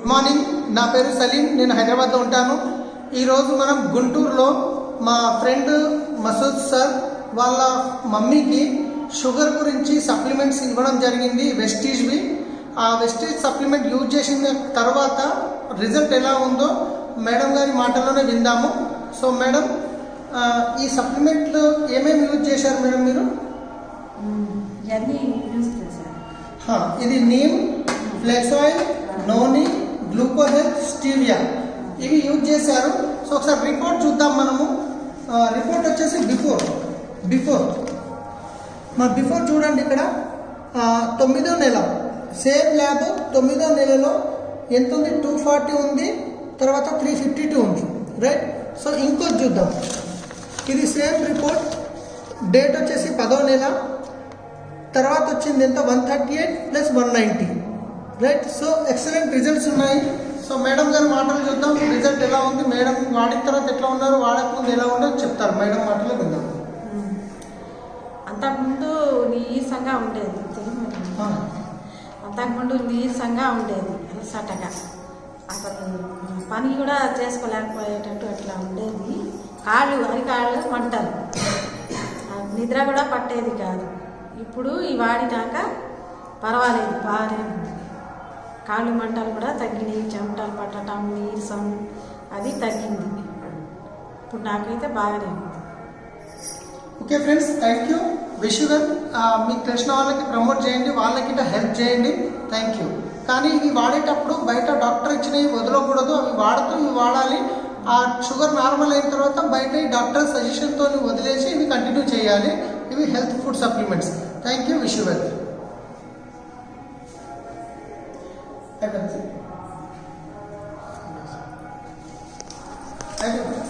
Good morning, నా పేరు సలీం. నేను హైదరాబాద్లో ఉంటాను. ఈరోజు మనం గుంటూరులో మా ఫ్రెండ్ మసూద్ సార్ వాళ్ళ మమ్మీకి షుగర్ గురించి సప్లిమెంట్స్ ఇవ్వడం జరిగింది, వెస్టీజ్వి. ఆ వెస్టీజ్ సప్లిమెంట్ యూజ్ చేసిన తర్వాత రిజల్ట్ ఎలా ఉందో మేడం గారి మాటల్లోనే విందాము. సో మేడం, ఈ సప్లిమెంట్లు ఏమేమి యూజ్ చేశారు మేడం మీరు? ఇది నీమ్, ఫ్లెక్స్ ఆయిల్, నోని, గ్లూకోహెల్త్, స్టీవియా ఇవి యూజ్ చేశారు. సో ఒకసారి రిపోర్ట్ చూద్దాం మనము. రిపోర్ట్ వచ్చేసి బిఫోర్ చూడండి. ఇక్కడ 9వ నెల సేమ్ ల్యాబ్ 9వ నెలలో ఎంత ఉంది? 240 ఉంది, తర్వాత 352 ఉంది, రైట్. సో ఇంకోటి చూద్దాం. ఇది సేమ్ రిపోర్ట్, డేట్ వచ్చేసి 10వ నెల, తర్వాత వచ్చింది ఎంత? 138 + 190, రైట్. సో ఎక్సలెంట్ రిజల్ట్స్ ఉన్నాయి. సో మేడం గారి మాటలు చూద్దాం, రిజల్ట్ ఎలా ఉంది, మేడం వాడిన తర్వాత ఎట్లా ఉన్నారు, వాడకముందు ఎలా ఉండదు చెప్తారు. మేడం మాటలు విందాం. అంతకుముందు నీరసంగా ఉండేది, అంతకుముందు నీరసంగా ఉండేది, అలసటగా, అసలు పని కూడా చేసుకోలేకపోయేటట్టు అట్లా ఉండేది. అరికాళ్ళు మంటలు, నిద్ర కూడా పట్టేది కాదు. ఇప్పుడు ఈ వాడినాక పర్వాలేదు, బాగానే ఉంది. కాళ్ళు మంటలు కూడా తగ్గినాయి, చెమటలు పట్టడం, నీరసం అది తగ్గింది. ఇప్పుడు నాకైతే బాగానే ఉంది. Okay friends, thank you. Wish you well. మీకు తెలిసిన వాళ్ళకి ప్రమోట్ చేయండి, వాళ్ళకి హెల్ప్ చేయండి. Thank you. కానీ ఇవి వాడేటప్పుడు బయట డాక్టర్ ఇచ్చినవి వదలకూడదు, అవి వాడుతూ ఇవి వాడాలి. ఆ షుగర్ నార్మల్ అయిన తర్వాత బయట డాక్టర్ సజెషన్తో వదిలేసి ఇవి కంటిన్యూ చేయాలి. ఇవి health food supplements. Thank you. Wish you well. Thank you.